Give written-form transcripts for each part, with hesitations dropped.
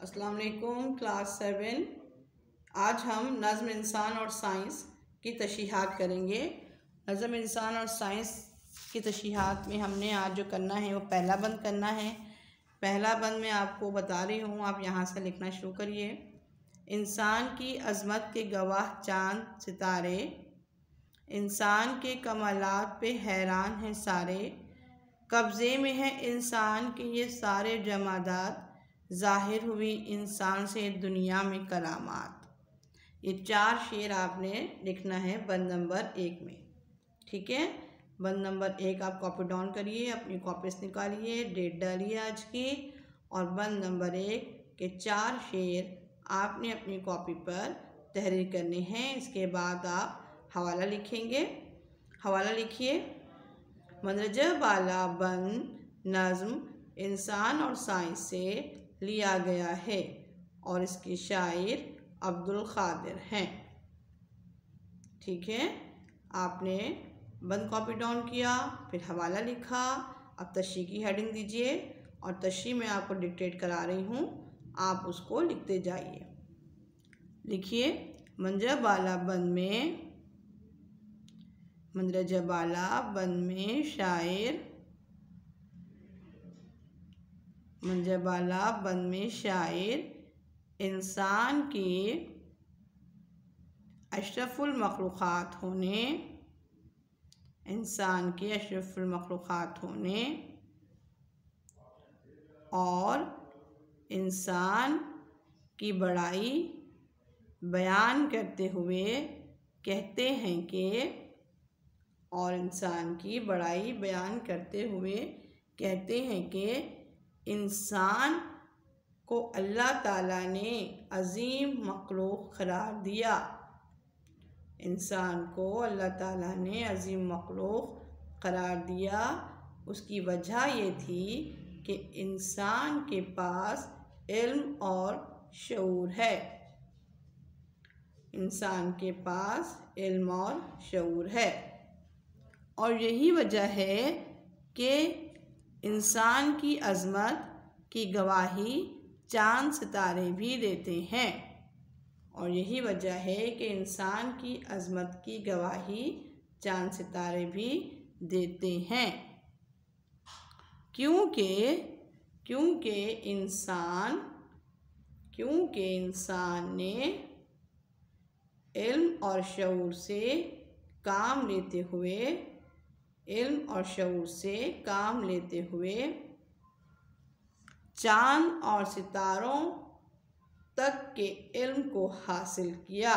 अस्सलाम वालेकुम क्लास 7। आज हम नज़्म इंसान और साइंस की तशरीहात करेंगे। नज़्म इंसान और साइंस की तशरीहात में हमने आज जो करना है वो पहला बंद करना है। पहला बंद मैं आपको बता रही हूँ, आप यहाँ से लिखना शुरू करिए। इंसान की अज़मत के गवाह चाँद सितारे, इंसान के कमालात पे हैरान हैं सारे, कब्ज़े में है इंसान के ये सारे जमादात, ज़ाहिर हुई इंसान से दुनिया में करामात। ये 4 शेर आपने लिखना है बंद नंबर 1 में, ठीक है। बंद नंबर 1 आप कॉपी डाउन करिए, अपनी कॉपी से निकालिए, डेट डालिए आज की, और बंद नंबर 1 के 4 शेर आपने अपनी कॉपी पर तहरीर करने हैं। इसके बाद आप हवाला लिखेंगे। हवाला लिखिए। मंदरजा बाला बंद नज़्म इंसान और साइंस से लिया गया है और इसके शायर अब्दुल क़ादिर हैं, ठीक है। आपने बंद कॉपी डाउन किया, फिर हवाला लिखा। अब तशरीह की हेडिंग दीजिए और तशरीह मैं आपको डिक्टेट करा रही हूँ, आप उसको लिखते जाइए। लिखिए। मंदरजा बाला बंद में, मंदरजा बाला बंद में शायर, मंदरजा बाला बंद में शायर इंसान के अशरफुल मखलूक़ात होने, इंसान के अशरफुल मखलूक़ात होने और इंसान की बड़ाई बयान करते हुए कहते हैं कि, और इंसान की बड़ाई बयान करते हुए कहते हैं कि इंसान को अल्लाह ताला ने अज़ीम मखलूक़ करार दिया। इंसान को अल्लाह ताला ने अज़ीम मखलूक़ करार दिया। उसकी वजह ये थी कि इंसान के पास इल्म और शऊर है। इंसान के पास इल्म और शऊर है, और यही वजह है कि इंसान की अज़मत की गवाही चाँद सितारे भी देते हैं। और यही वजह है कि इंसान की अज़मत की गवाही चाँद सितारे भी देते हैं, क्योंकि इंसान ने इल्म और शऊर से काम लेते हुए, इल्म और शऊर से काम लेते हुए चाँद और सितारों तक के इल्म को हासिल किया।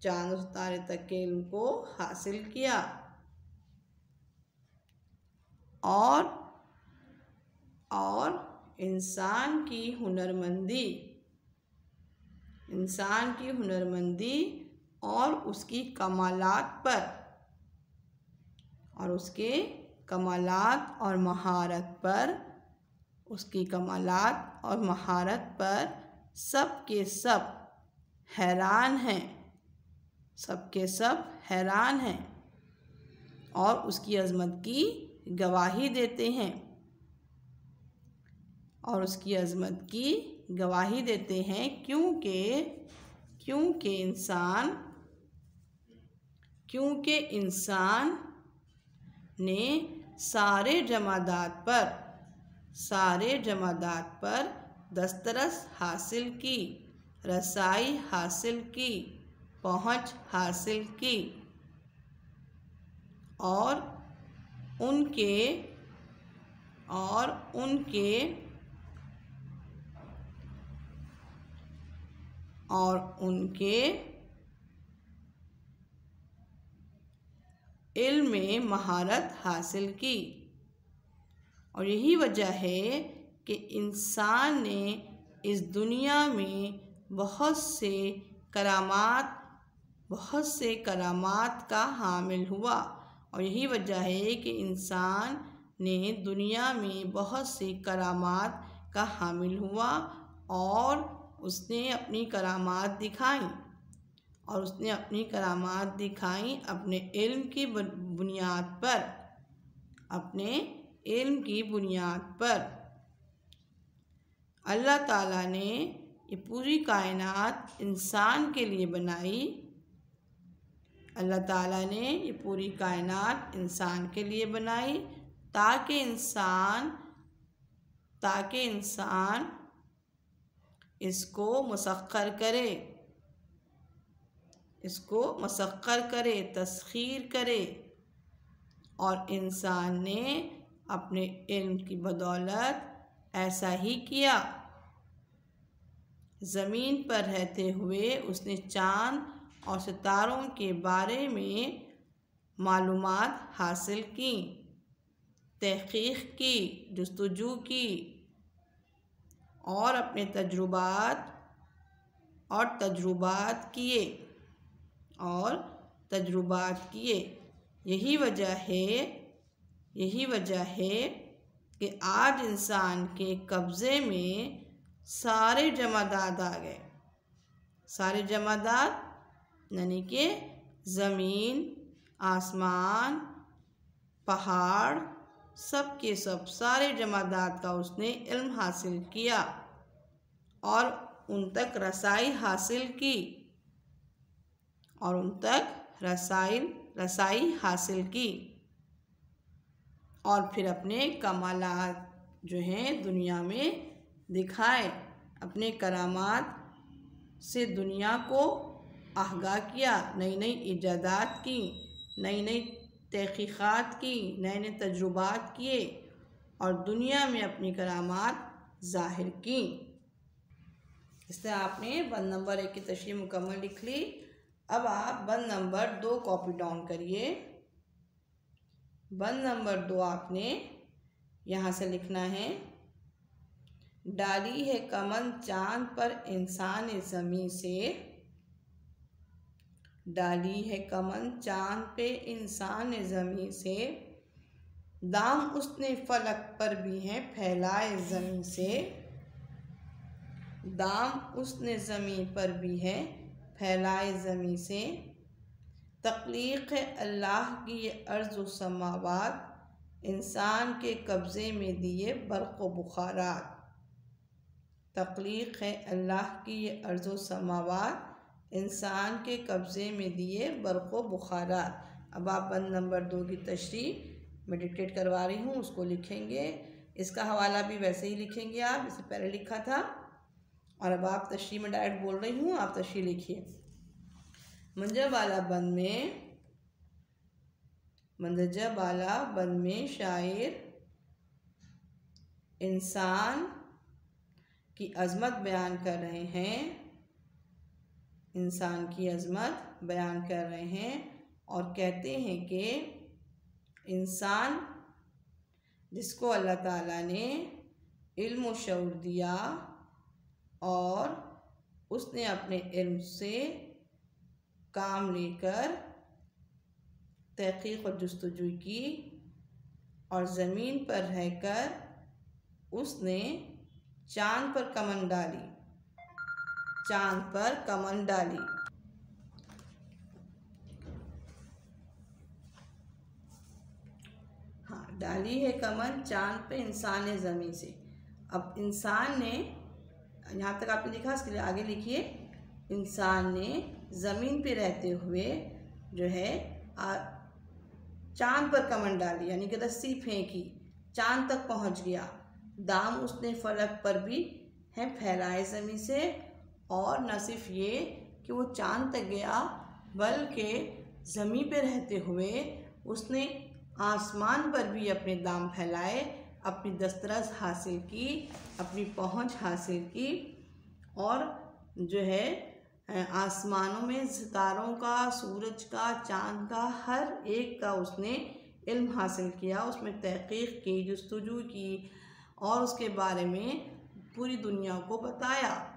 चाँद और सितारे तक के इल्म को हासिल किया और इंसान की हुनरमंदी और उसकी कमालात पर, और उसके कमालात और महारत पर, उसकी कमालात और महारत पर सब के सब हैरान हैं, सब के सब हैरान हैं और उसकी अज़मत की गवाही देते हैं, और उसकी अज़मत की गवाही देते हैं, क्योंकि इंसान ने सारे जमादात पर दस्तरस हासिल की, रसाई हासिल की, पहुँच हासिल की, और उनके इल्म में महारत हासिल की। और यही वजह है कि इंसान ने इस दुनिया में बहुत से करामात का हामिल हुआ। और यही वजह है कि इंसान ने दुनिया में बहुत से करामात का हामिल हुआ और उसने अपनी करामात दिखाई, अपने इल्म की बुनियाद पर। अल्लाह ताला ने ये पूरी कायनात इंसान के लिए बनाई। अल्लाह ताला ने ये पूरी कायनात इंसान के लिए बनाई ताकि इंसान इसको मुसख्खर करे, तस्खीर करे। और इंसान ने अपने इल्म की बदौलत ऐसा ही किया। ज़मीन पर रहते हुए उसने चाँद और सितारों के बारे में मालूमात हासिल की, तहक़ीक़ की, जुस्तजू की और अपने तजुर्बात किए। यही वजह है कि आज इंसान के कब्ज़े में सारे जमादात आ गए। सारे जमादात यानी कि ज़मीन, आसमान, पहाड़, सब के सब सारे जमादात का उसने इल्म हासिल किया और उन तक रसाई हासिल की और फिर अपने कमालात जो हैं दुनिया में दिखाए। अपने करामात से दुनिया को आगाह किया, नई नई इजादात की, नई नई तहक़ीक़ात की, नए नए तजुर्बात किए और दुनिया में अपनी करामात ज़ाहिर की। इससे आपने बंद नंबर 1 की तशरीह मुकम्मल लिख ली। अब आप बंद नंबर 2 कॉपी डाउन करिए। बंद नंबर 2 आपने यहाँ से लिखना है, डाली है कमन चाँद पर इंसान ज़मीं से। डाली है कमन चाँद पे इंसान ज़मीं से, दाम उसने फलक पर भी हैं फैलाए ज़मीं से। दाम उसने ज़मीं पर भी है फैलाए ज़मीं से। तख्लीक़ है अल्लाह की ये अर्ज़ व समावात, इंसान के कब्ज़े में दिए बर्क़ व बुखारात। तख्लीक़ है अल्लाह की ये अर्ज़ व समावात, इंसान के कब्ज़े में दिए बर्क़ व बुखारात। अब आप बंद नंबर 2 की तशरीह मैं डिक्टेट करवा रही हूँ, उसको लिखेंगे। इसका हवाला भी वैसे ही लिखेंगे आप, इससे पहले लिखा था। और अब आप तशरीह में डायरेक्ट बोल रही हूँ, आप तशरीह लिखिए। मंजबाला बंद में शायर इंसान की अज़मत बयान कर रहे हैं। इंसान की अज़मत बयान कर रहे हैं और कहते हैं कि इंसान जिसको अल्लाह ताला ने इल्म व शऊर दिया और उसने अपने इल्म से काम लेकर तहक़ीक़ और जुस्तजू की और ज़मीन पर रहकर उसने चाँद पर कमन डाली। हाँ, डाली है कमन चाँद पे इंसान ज़मीं से। अब इंसान ने, यहाँ तक आपने लिखा, इसके लिए आगे लिखिए। इंसान ने ज़मीन पे रहते हुए जो है चाँद पर कमन डाली, यानी कि रस्सी फेंकी, चाँद तक पहुँच गया। दाम उसने फलक पर भी हैं फैलाए ज़मीं से। और न सिर्फ ये कि वो चाँद तक गया, बल्कि ज़मीं पे रहते हुए उसने आसमान पर भी अपने दाम फैलाए, अपनी दस्तरस हासिल की, अपनी पहुँच हासिल की। और जो है आसमानों में सितारों का, सूरज का, चाँद का, हर एक का उसने इल्म हासिल किया, उसमें तहक़ीक़ की, जुस्तजू की और उसके बारे में पूरी दुनिया को बताया।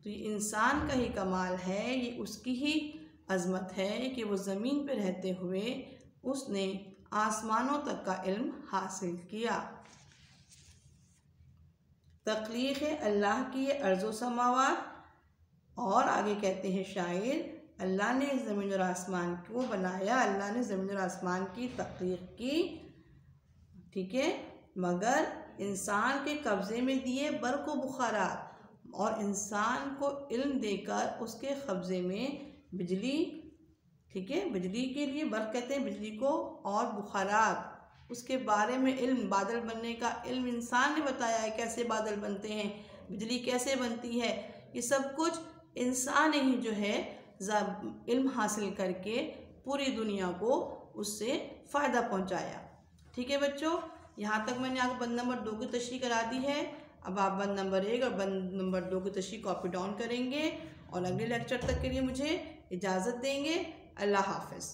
तो ये इंसान का ही कमाल है, ये उसकी ही अज़मत है कि वो ज़मीन पे रहते हुए उसने आसमानों तक का इल्म हासिल किया। तख्लीक़ है अल्लाह की ये अर्ज़ व समावात। और आगे कहते हैं शायर, अल्लाह ने ज़मीन और आसमान को बनाया, अल्लाह ने ज़मीन और आसमान की तख्लीक़ की, ठीक है, मगर इंसान के कब्ज़े में दिए बर्क़ व बुखारात, और इंसान को इल्म देकर उसके कब्ज़े में बिजली, ठीक है, बिजली के लिए बर्क़ कहते हैं बिजली को, और बुखारात उसके बारे में इल्म, बादल बनने का इल्म इंसान ने बताया है, कैसे बादल बनते हैं, बिजली कैसे बनती है, ये सब कुछ इंसान ही जो है इल्म हासिल करके पूरी दुनिया को उससे फ़ायदा पहुंचाया। ठीक है बच्चों, यहाँ तक मैंने आपको बंद नंबर 2 की तशरीह करा दी है। अब आप बंद नंबर 1 और बंद नंबर 2 की तशरीह कॉपी डाउन करेंगे और अगले लेक्चर तक के लिए मुझे इजाज़त देंगे। अल्लाह हाफ़िज़।